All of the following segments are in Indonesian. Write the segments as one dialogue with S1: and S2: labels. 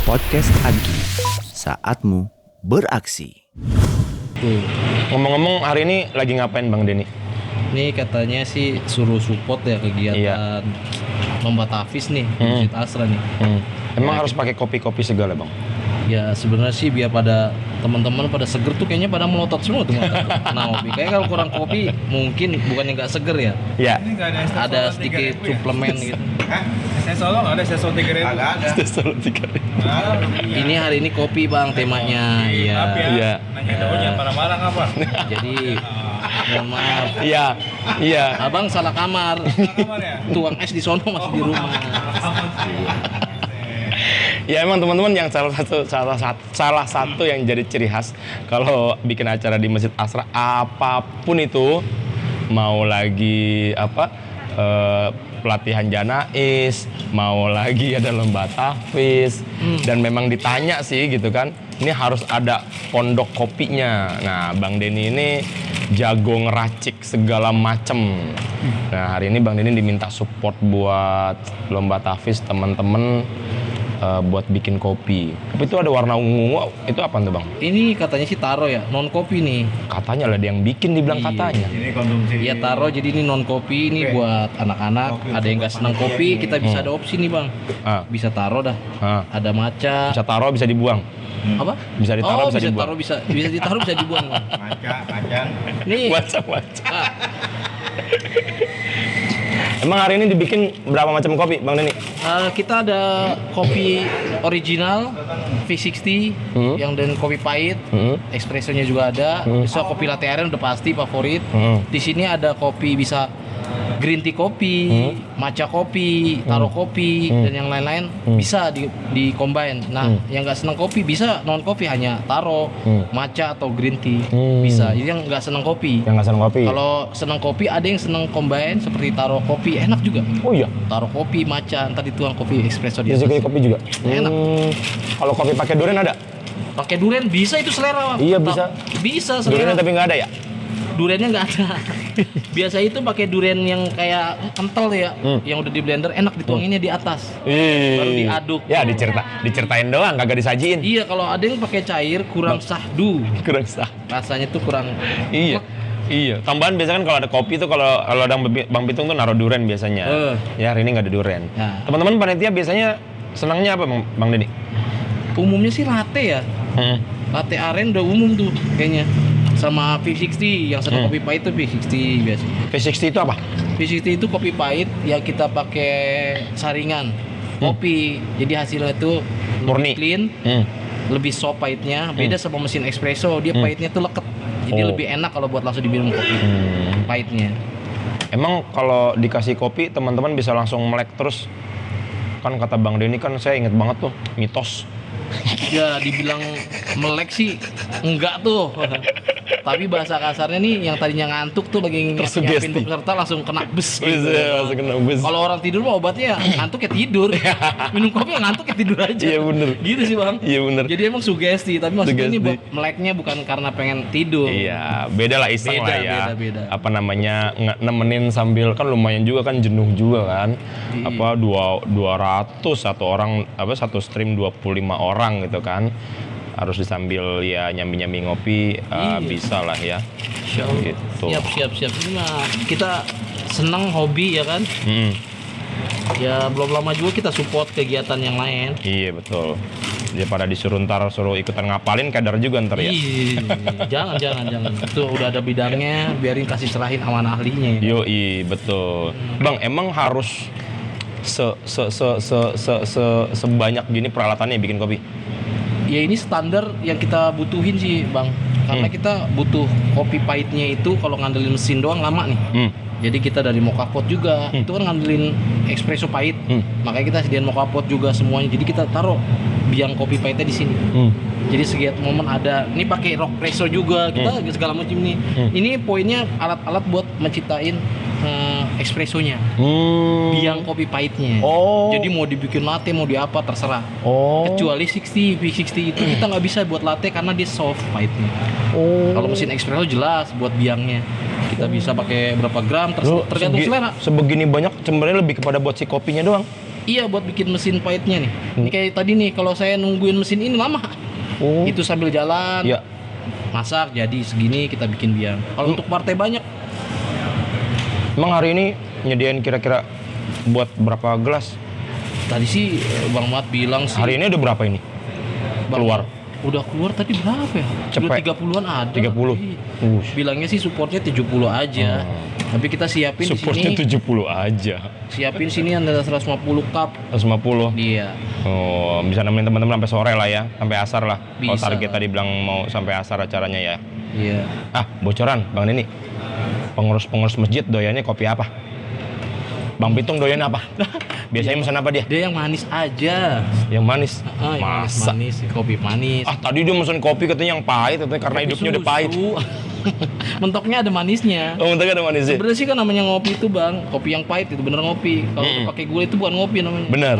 S1: Podcast Agi, saatmu beraksi.
S2: Tuh,
S3: Ngomong-ngomong hari ini lagi ngapain Bang Denny?
S2: ini katanya sih suruh support ya kegiatan lomba tafis nih, Masjid Asra nih.
S3: Emang harus pakai kopi-kopi segala Bang?
S2: Ya sebenarnya sih biar pada teman-teman pada seger tuh kayaknya pada melotot semua tuh mata tuh. Nah, kopi. Kayak kalau kurang kopi mungkin bukannya nggak seger ya.
S3: Ya.
S4: Ini nggak ada
S2: Ada sedikit suplemen gitu.
S4: Hah? Saya solo nggak ada, saya solo 3.000. Agak ada.
S3: Selalu tiga.
S2: Ini hari ini kopi Bang temanya. Iya.
S3: Iya.
S4: Nanya dulu jangan marah-marah apa?
S2: Jadi mohon maaf.
S3: Iya. Iya.
S2: Abang salah kamar.
S4: Kamar ya?
S2: Tuang es di sono masih di rumah.
S3: Ya emang teman-teman yang salah satu yang jadi ciri khas kalau bikin acara di Masjid Asra apapun itu, mau lagi pelatihan janais, mau lagi ada lomba tahfiz, dan memang ditanya sih gitu kan, ini harus ada pondok kopinya. Nah Bang Denny ini jago ngeracik segala macem. Nah hari ini Bang Denny diminta support buat lomba tahfiz teman-teman, buat bikin kopi. Tapi itu ada warna ungu, itu apa tuh Bang?
S2: Ini katanya sih taro ya, non kopi nih.
S3: Katanya lah ada yang bikin, dibilang
S2: Iya.
S3: katanya.
S4: Ini konsumsi.
S2: Iya taro, jadi ini non kopi, ini buat anak-anak.
S4: Oke,
S2: Ada yang nggak senang kopi, kita bisa ada opsi nih Bang.
S3: Ah,
S2: Bisa taro dah.
S3: ah.
S2: Ada matcha.
S3: Bisa taruh, bisa dibuang.
S2: Apa?
S3: Bisa ditaruh,
S2: oh,
S3: bisa dibuang.
S2: taruh, bisa ditaruh, bisa dibuang Bang.
S4: Kacang.
S2: Nih.
S3: Macam-macam.
S2: Ah,
S3: Emang hari ini dibikin berapa macam kopi, Bang Denny?
S2: kita ada kopi original V60 yang dan kopi pahit, espressonya juga ada. Bisa kopi latte aren udah pasti favorit. Di sini ada kopi bisa green tea kopi, matcha kopi, taro kopi, dan yang lain-lain bisa di combine. Nah, yang nggak senang kopi bisa non kopi hanya taro, matcha atau green tea bisa. Jadi yang nggak senang kopi.
S3: Yang nggak senang kopi.
S2: Kalau senang kopi ada yang senang combine seperti taro kopi enak juga.
S3: Oh iya.
S2: Taro kopi, matcha, ntar dituang kopi espresso di
S3: Bisa
S2: atas.
S3: kayak kopi juga.
S2: Enak.
S3: Kalau kopi pakai durian ada?
S2: Pakai durian bisa itu selera. Bang.
S3: Iya, bisa.
S2: Bisa selera.
S3: Duriannya tapi nggak ada ya?
S2: Duriannya nggak ada. Biasa itu pakai durian yang kayak kental ya, yang udah di blender enak dituanginnya di atas. Baru diaduk.
S3: Ya diceritain doang, kagak disajiin.
S2: Iya, kalau ada yang pakai cair kurang sahdu.
S3: Kurang sah.
S2: Rasanya tuh kurang.
S3: Iya. Iya, tambahan biasanya kan kalau ada kopi tuh kalau ada Bang Pitung tuh naruh durian biasanya. Ya hari ini nggak ada durian.
S2: Nah.
S3: Teman-teman panitia biasanya senangnya apa Bang Denny?
S2: Umumnya sih latte ya. Latte aren udah umum tuh kayaknya. Sama V60 yang senang kopi pahit tuh V60 biasanya.
S3: V60 itu apa?
S2: V60 itu kopi pahit yang kita pakai saringan kopi. Jadi hasilnya itu
S3: Murni.
S2: lebih clean, lebih soft pahitnya. Beda sama mesin espresso, dia pahitnya tuh leket. Jadi
S3: Oh.
S2: lebih enak kalau buat langsung diminum kopi. Pahitnya.
S3: Emang kalau dikasih kopi teman-teman bisa langsung melek terus? Kan kata Bang Denny kan saya inget banget tuh mitos.
S2: Ya dibilang melek sih enggak tuh. Tapi bahasa kasarnya nih yang tadinya ngantuk tuh lagi
S3: Tersugesti.
S2: nyiapin peserta langsung kena bus gitu.
S3: Bisa langsung kena bus.
S2: Kalau orang tidur mah obatnya ngantuk ya tidur. Minum kopi ya ngantuk ya tidur aja.
S3: Iya, bener.
S2: Gitu sih Bang.
S3: Iya, bener.
S2: Jadi emang sugesti, tapi maksudnya ini
S3: Sugesti.
S2: buat meleknya bukan karena pengen tidur.
S3: Iya, beda lah iseng
S2: Beda,
S3: lah ya.
S2: beda.
S3: Apa namanya nemenin sambil kan lumayan juga kan jenuh juga kan.
S2: Iya.
S3: Apa 200 satu orang satu stream 25 orang gitu kan. Harus disambil ya nyambi-nyambi ngopi
S2: Iya.
S3: bisa lah ya.
S2: Insyaallah.
S3: Gitu.
S2: Siap. Ini mah kita senang hobi ya kan.
S3: Mm.
S2: Ya belum lama juga kita support kegiatan yang lain.
S3: Iya betul. Daripada disuruh suruh ikutan ngapalin kadar juga ntar ya.
S2: Jangan. Itu udah ada bidangnya, biarin kasih serahin amanah ahlinya. Ya.
S3: Yoi, betul. Bang, emang harus sebanyak gini peralatannya bikin kopi?
S2: Ya ini standar yang kita butuhin sih Bang. Karena kita butuh kopi pahitnya itu kalau ngandelin mesin doang lama nih. Jadi kita dari mocha pot juga, itu kan ngandelin espresso pahit. Makanya kita sediain mocha pot juga semuanya. Jadi kita taruh biang kopi pahitnya di sini. Jadi setiap momen ada. Ini pakai rock presso juga, kita segala macam nih. Ini poinnya alat-alat buat menciptain espressonya. Biang kopi pahitnya.
S3: Oh.
S2: Jadi mau dibikin latte mau di apa terserah.
S3: Oh.
S2: Kecuali V60 itu kita nggak bisa buat latte karena dia soft pahitnya.
S3: Oh.
S2: Kalau mesin espresso jelas buat biangnya. Kita bisa pakai berapa gram tergantung selera.
S3: Sebegini banyak sebenarnya lebih kepada buat si kopinya doang.
S2: Iya, buat bikin mesin pahitnya nih. Ini kayak tadi nih, kalau saya nungguin mesin ini lama.
S3: Oh.
S2: Itu sambil jalan.
S3: Iya.
S2: Masak jadi segini kita bikin biang. Kalau untuk partai banyak,
S3: Emang hari ini nyediain kira-kira buat berapa gelas?
S2: tadi sih Bang Mat bilang sih.
S3: Hari ini udah berapa ini?
S2: Bang,
S3: keluar?
S2: Udah keluar tadi berapa ya?
S3: Cepet.
S2: Udah 30-an ada.
S3: 30.
S2: Iya. Bilangnya sih supportnya 70 aja. Tapi kita siapin di
S3: Supportnya
S2: sini.
S3: 70 aja.
S2: Siapin sini ada 150 cup.
S3: 150.
S2: Iya.
S3: Oh, bisa nemenin teman-teman sampai sore lah ya, sampai asar lah. Kalau
S2: Bisa.
S3: target tadi bilang mau sampai asar acaranya ya.
S2: Iya.
S3: Ah, bocoran, Bang Denny. Pengurus masjid doyannya kopi apa? Bang Pitung doyan apa? Biasanya pesan apa dia?
S2: Dia yang manis aja.
S3: Yang manis.
S2: Yang
S3: Masa?
S2: manis, kopi manis.
S3: Ah, tadi dia pesan kopi katanya yang pahit, katanya karena
S2: Kopi
S3: hidupnya udah
S2: susu.
S3: pahit.
S2: Mentoknya ada manisnya.
S3: Oh, mentega ada manisnya.
S2: Sebenarnya sih kan namanya ngopi itu Bang, kopi yang pahit itu bener ngopi. Kalau pakai gula itu bukan ngopi namanya.
S3: Benar,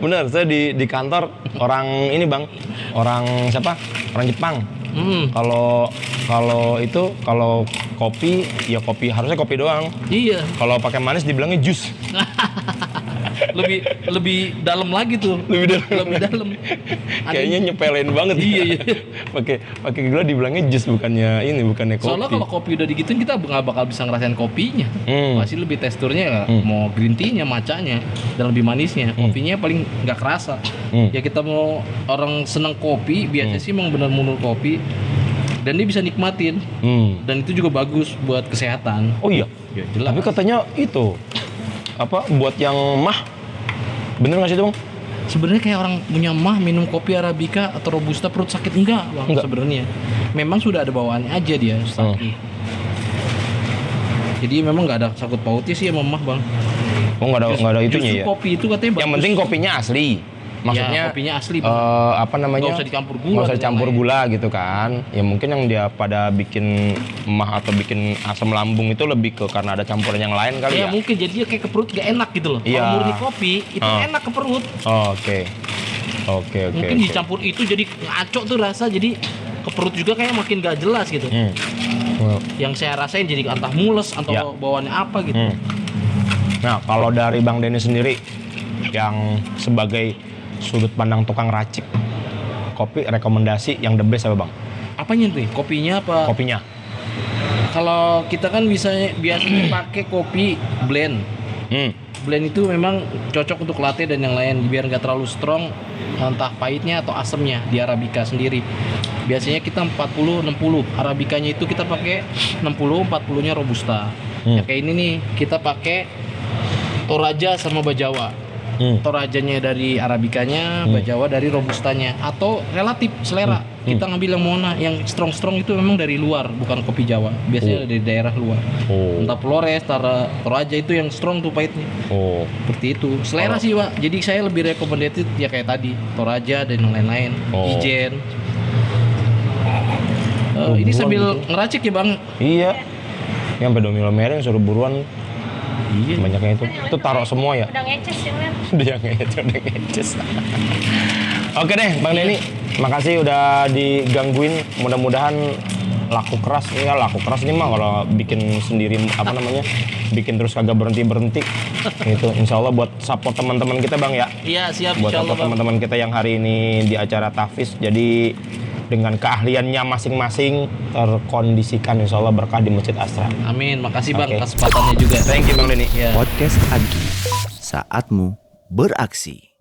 S3: benar. Saya di kantor orang ini Bang, orang siapa? Orang Jepang. Kalau kopi ya kopi harusnya kopi doang.
S2: Iya.
S3: Kalau pakai manis dibilangnya jus.
S2: lebih dalam lagi tuh.
S3: Lebih dalam. Kayaknya nyepelin banget.
S2: Iya.
S3: Pakai gula dibilangnya jus bukannya kopi.
S2: Soalnya kalau kopi udah digituin kita nggak bakal bisa ngerasain kopinya. Pasti lebih teksturnya mau green tea-nya, matcha-nya dan lebih manisnya. Kopinya paling nggak kerasa. Ya kita mau orang seneng kopi, biasanya sih emang benar munul kopi dan dia bisa nikmatin. Dan itu juga bagus buat kesehatan.
S3: Oh iya.
S2: Ya, jelas.
S3: Tapi katanya itu apa buat yang mah bener nggak sih itu Bang?
S2: Sebenarnya kayak orang punya mah minum kopi arabica atau robusta perut sakit enggak Bang
S3: Enggak.
S2: sebenarnya. Memang sudah ada bawaannya aja dia sakit. Jadi memang nggak ada sakut pautnya sih sama mah Bang.
S3: Oh nggak ada itunya
S2: Justru
S3: ya.
S2: kopi itu katanya bagus.
S3: Yang penting kopinya asli. Maksudnya
S2: Ya, kopinya asli, Bang.
S3: apa namanya?
S2: Nggak usah dicampur gula
S3: Nggak usah
S2: dengan
S3: dicampur
S2: lain.
S3: gula gitu kan. Ya mungkin yang dia pada bikin mah atau bikin asam lambung itu lebih ke karena ada campuran yang lain kali ya.
S2: Ya mungkin jadi dia kayak ke perut gak enak gitu loh.
S3: Iya.
S2: Kalau murni kopi itu enak ke perut.
S3: Oh, Oke.
S2: Mungkin dicampur itu jadi ngaco tuh rasa, jadi ke perut juga kayak makin gak jelas gitu. Yang saya rasain jadi entah mules atau
S3: Ya.
S2: bawaannya apa gitu.
S3: Nah, kalau dari Bang Denny sendiri yang sebagai sudut pandang tukang racik kopi, rekomendasi yang the best apa Bang?
S2: Apanya tuh? Kopinya apa?
S3: Kopinya.
S2: Kalau kita kan biasanya pakai kopi blend. Blend itu memang cocok untuk latte dan yang lain biar nggak terlalu strong, entah pahitnya atau asamnya di arabica sendiri. Biasanya kita 40-60. Arabicanya itu kita pakai 60, 40-nya robusta. Ya kayak ini nih, kita pakai Toraja sama Bajawa. Torajanya dari arabicanya, Bajawa dari robustanya, atau relatif selera. Kita ngambil yang mana, yang strong itu memang dari luar, bukan kopi Jawa. Biasanya dari daerah luar. Entah Flores, Toraja itu yang strong tuh pahitnya. Seperti itu. Selera sih, Pak. Jadi saya lebih recommended ya kayak tadi, Toraja dan yang lain-lain. Ijen. Ini sambil ngeracik ya, Bang.
S3: Iya. Yang sampai Domino Mereng suruh buruan.
S2: Iya.
S3: Banyaknya itu taruh semua ya.
S5: Udah ngeces ya, Mer.
S3: Udah ngeces. Oke deh, Bang Denny. Makasih udah digangguin. Mudah-mudahan laku keras nih mah kalau bikin sendiri apa namanya? Bikin terus kagak berhenti. Gitu. Insya Allah buat support teman-teman kita Bang ya.
S2: Iya, siap
S3: Buat
S2: insyaallah,
S3: support
S2: Bang.
S3: teman-teman kita yang hari ini di acara Tahfiz. Jadi dengan keahliannya masing-masing terkondisikan insya Allah berkah di Masjid Asra.
S2: Amin. Makasih, Bang,
S3: Oke.
S2: kesempatannya juga.
S3: Thank you Bang Denny.
S2: Ya.
S1: Podcast Agi, saatmu beraksi.